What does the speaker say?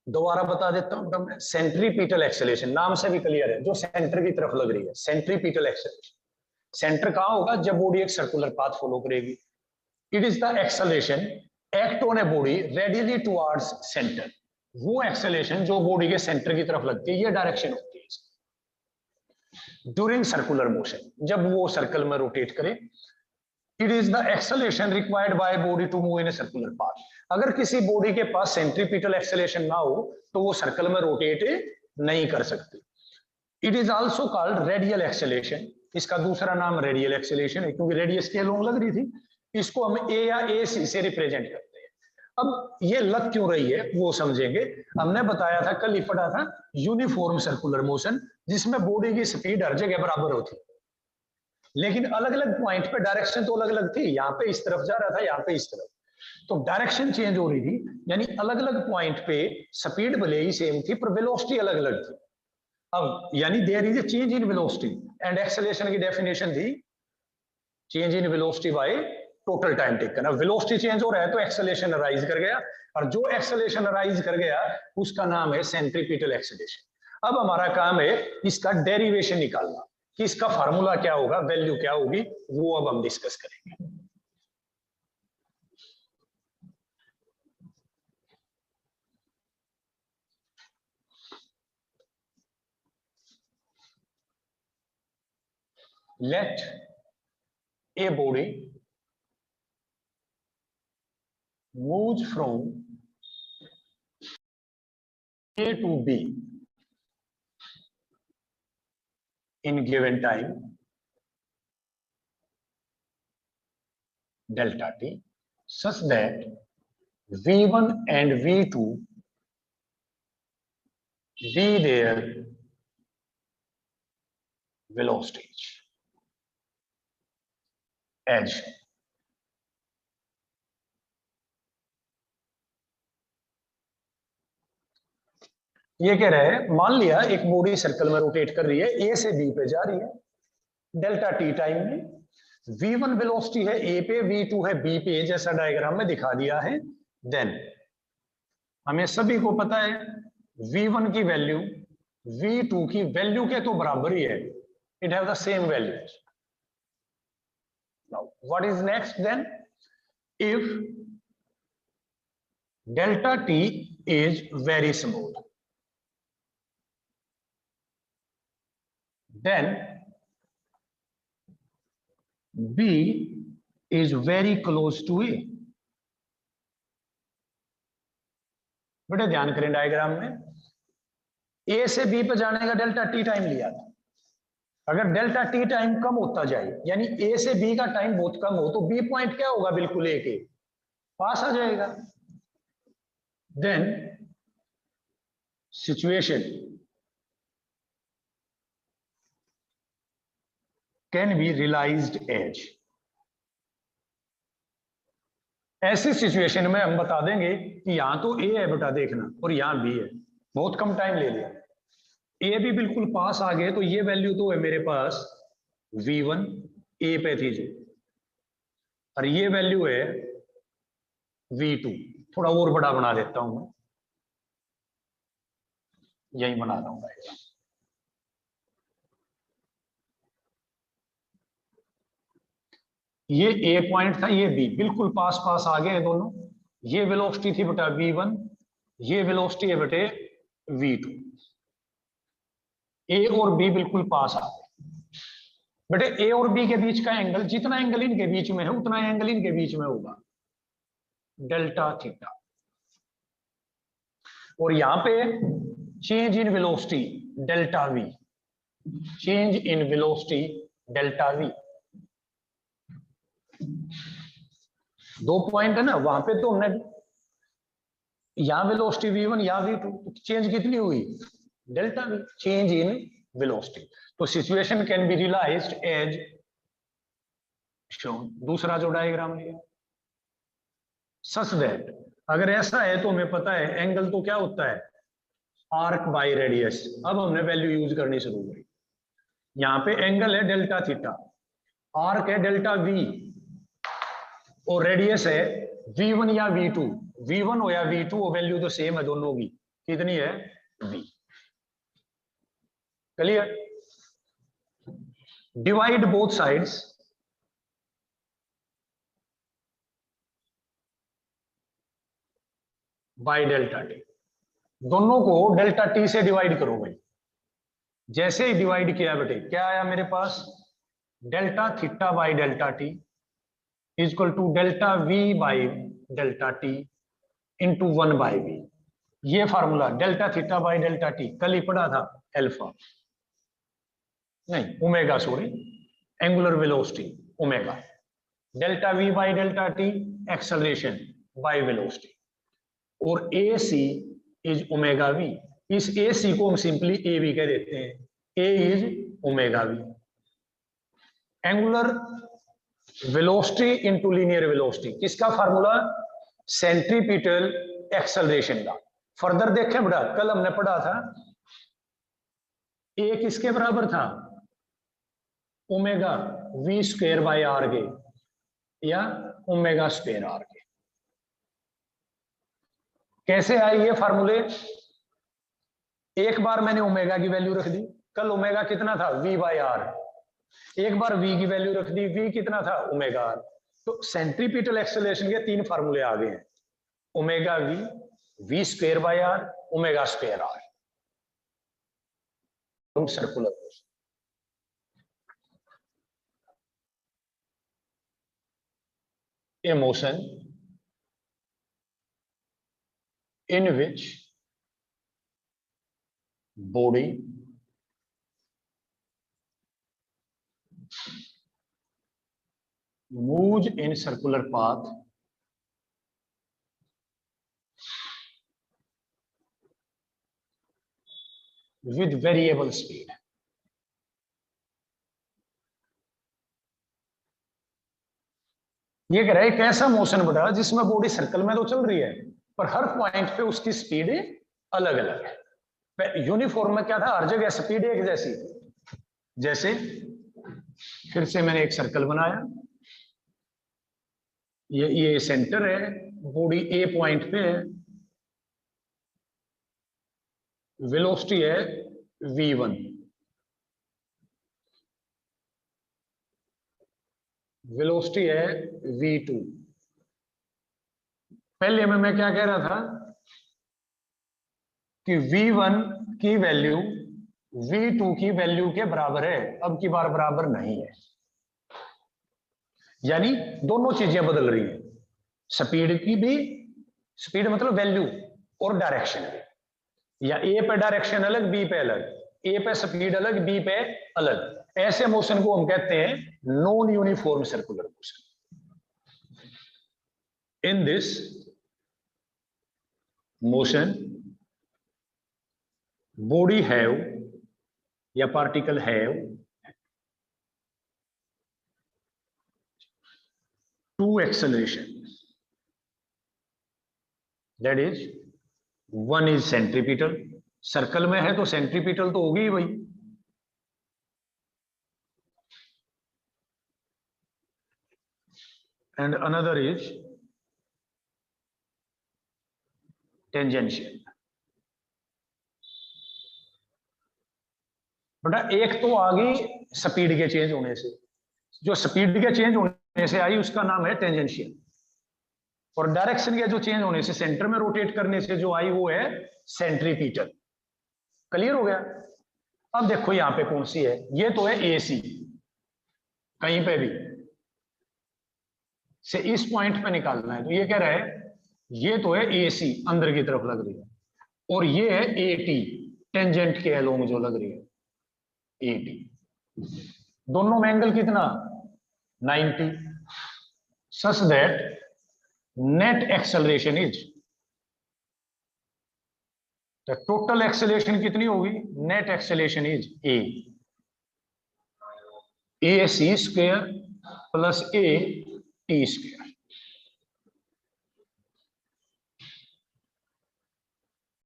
दोबारा बता देता हूं, सेंट्रीपिटल एक्सेलेरेशन नाम से भी क्लियर है, जो सेंटर की तरफ लग रही है सेंट्रीपिटल एक्सेलेरेशन। सेंटर कहां होगा? जब बॉडी एक सर्कुलर पाथ फॉलो करेगी। It is the acceleration act on a body radially towards centre. वो एक्सेलेरेशन जो बॉडी के सेंटर की तरफ लगती है, ये डायरेक्शन होती है ड्यूरिंग सर्कुलर मोशन, जब वो सर्कल में रोटेट करे। It is the acceleration required by body to move in a circular path. अगर किसी बॉडी के पास सेंट्रीपिटल एक्सेलेरेशन ना हो तो वो सर्कल में रोटेट नहीं कर सकती। It is also called radial acceleration. इसका दूसरा नाम रेडियल एक्सेलेरेशन है, क्योंकि रेडियस के लॉन्ग लग रही थी। इसको हम ए या ए सी से रिप्रेजेंट करते हैं। अब ये लग क्यों रही है वो समझेंगे। हमने बताया था, कल ही पढ़ा था, यूनिफॉर्म सर्कुलर मोशन, जिसमें बॉडी की स्पीड हर जगह बराबर होती है, लेकिन अलग अलग पॉइंट पे डायरेक्शन तो अलग अलग थी। यहाँ पे इस तरफ जा रहा था, यहाँ पे इस तरफ, तो डायरेक्शन चेंज हो रही थी। यानी अलग अलग पॉइंट पे स्पीड भले ही सेम थी पर वेलोसिटी अलग अलग थी। अब यानी there is a change in velocity, and acceleration की डेफिनेशन थी change in velocity by total time taken. अब वेलोसिटी चेंज हो रहा है तो एक्सेलरेशन अराइज कर गया, और जो एक्सेलरेशन अराइज कर गया उसका नाम है सेंट्रीपिटल एक्सेलरेशन। अब हमारा काम है इसका डेरिवेशन निकालना, कि इसका फार्मूला क्या होगा, वैल्यू क्या होगी, वो अब हम डिस्कस करेंगे। Let a body moves from A to B in given time delta t such that V1 and V2 be their velocities as ये कह रहे हैं, मान लिया एक बॉडी सर्कल में रोटेट कर रही है, ए से बी पे जा रही है डेल्टा टी टाइम में। v1 वेलोसिटी है ए पे, v2 है बी पे, जैसा डायग्राम में दिखा दिया है। देन हमें सभी को पता है v1 की वैल्यू v2 की वैल्यू के तो बराबर ही है, it have the same value. Now what is next then? If delta t is very small, then B is very close to A। बेटे ध्यान करें, डायग्राम में A से B पे जाने का डेल्टा टी टाइम लिया था। अगर डेल्टा टी टाइम कम होता जाए, यानी A से B का टाइम बहुत कम हो, तो B पॉइंट क्या होगा? बिल्कुल A के पास आ जाएगा। Then situation can be realized as, ऐसी सिचुएशन में हम बता देंगे कि यहां तो ए है बेटा देखना, और यहां बी है, बहुत कम टाइम ले लिया, ए भी बिल्कुल पास आ गए, तो ये वैल्यू तो है मेरे पास v1 ए पे थी जो, और ये वैल्यू है v2। थोड़ा और बड़ा बना देता हूं मैं, यही बना रहा हूं। ये ए पॉइंट था, ये बी, बिल्कुल पास पास आ गए दोनों। ये वेलोसिटी थी बेटा v1, ये वेलोसिटी है बेटे v2। ए और बी बिल्कुल पास आ गए बेटे। ए और बी के बीच का एंगल, जितना एंगल इनके बीच में है उतना एंगल इनके बीच में होगा, डेल्टा थीटा। और यहां पे change in velocity delta we, change in velocity delta we. दो पॉइंट है ना, वहां पे तो हमने यहां वेलोसिटी v1 या v2, चेंज कितनी हुई? Delta v, change in velocity. तो situation can be realised as shown, दूसरा जो डायग्राम लिया, सच दैट, अगर ऐसा है तो हमें पता है एंगल तो क्या होता है? Arc by radius. अब हमने वैल्यू यूज करनी शुरू करी। यहां पे एंगल है डेल्टा थीटा, आर्क है डेल्टा वी, और रेडियस है v1 या v2। v1 हो या v2 हो, वैल्यू तो सेम है दोनों की, कितनी है, v। Clear? Divide both sides by delta T. दोनों को डेल्टा टी से डिवाइड करो भाई। जैसे ही डिवाइड किया बेटे, क्या आया मेरे पास, delta theta by delta t is equal to delta v by delta t into 1 by v. ये formula delta theta by delta t कल ही पढ़ा था, अल्फा नहीं omega, sorry, angular velocity omega, delta v by delta t acceleration by velocity, और a c is omega v. इस a सी को हम सिंपली ए वी कह देते हैं, a is omega v. Angular velocity into linear velocity, किसका formula, centripetal acceleration का। Further देखें बेटा, कल हमने पढ़ा था ए किसके बराबर था, omega v square by r के, या ओमेगा स्क्वायर आर के। कैसे आए ये फार्मूले, एक बार मैंने ओमेगा की वैल्यू रख दी, कल ओमेगा कितना था, वी बाय आर, एक बार वी की वैल्यू रख दी, वी कितना था, ओमेगा आर। तो सेंट्रीपिटल एक्सेलरेशन के 3 फार्मूले आ गए हैं, omega v, v square by r, omega square r. Circular motion, a motion in which body moves in circular path with variable speed। ये कह रहा है एक ऐसा मोशन बता जिसमें बॉडी सर्कल में तो चल रही है, पर हर पॉइंट पे उसकी स्पीड अलग अलग है। यूनिफॉर्म में क्या था, हर जगह स्पीड एक जैसी। जैसे फिर से मैंने एक सर्कल बनाया, ये सेंटर है, बॉडी ए पॉइंट पे है, वेलोसिटी है v1, वेलोसिटी है v2। पहले में मैं क्या कह रहा था कि v1 की वैल्यू v2 की वैल्यू के बराबर है, अब की बार बराबर नहीं है, यानी दोनों चीजें बदल रही हैं, स्पीड की भी, स्पीड मतलब वैल्यू, और डायरेक्शन भी, या ए पे डायरेक्शन अलग, बी पे अलग, ए पे स्पीड अलग, बी पे अलग। ऐसे मोशन को हम कहते हैं non uniform circular motion. In this motion body have या particle have two acceleration, that is one is centripetal, circle में है तो सेंट्रीपिटल तो होगी ही भाई, एंड अनदर इज टेंजेंशियल। बेटा एक तो आ गई स्पीड के चेंज होने से, जो स्पीड के चेंज होने से आई उसका नाम है टेंजेंशियल, और डायरेक्शन के जो चेंज होने से, सेंटर में रोटेट करने से जो आई वो है सेंट्रीपिटल। क्लियर हो गया? अब देखो यहां पे कौन सी है, ये तो है एसी, कहीं पे भी से इस पॉइंट पे निकालना है, तो ये कह रहा है ये तो है एसी अंदर की तरफ लग रही है, और ये है एटी टेंजेंट के अलोंग जो लग रही है, एटी। दोनों में एंगल कितना, 90, such that net acceleration is, तो टोटल एक्सेलरेशन कितनी होगी, net acceleration is a c square plus a t square.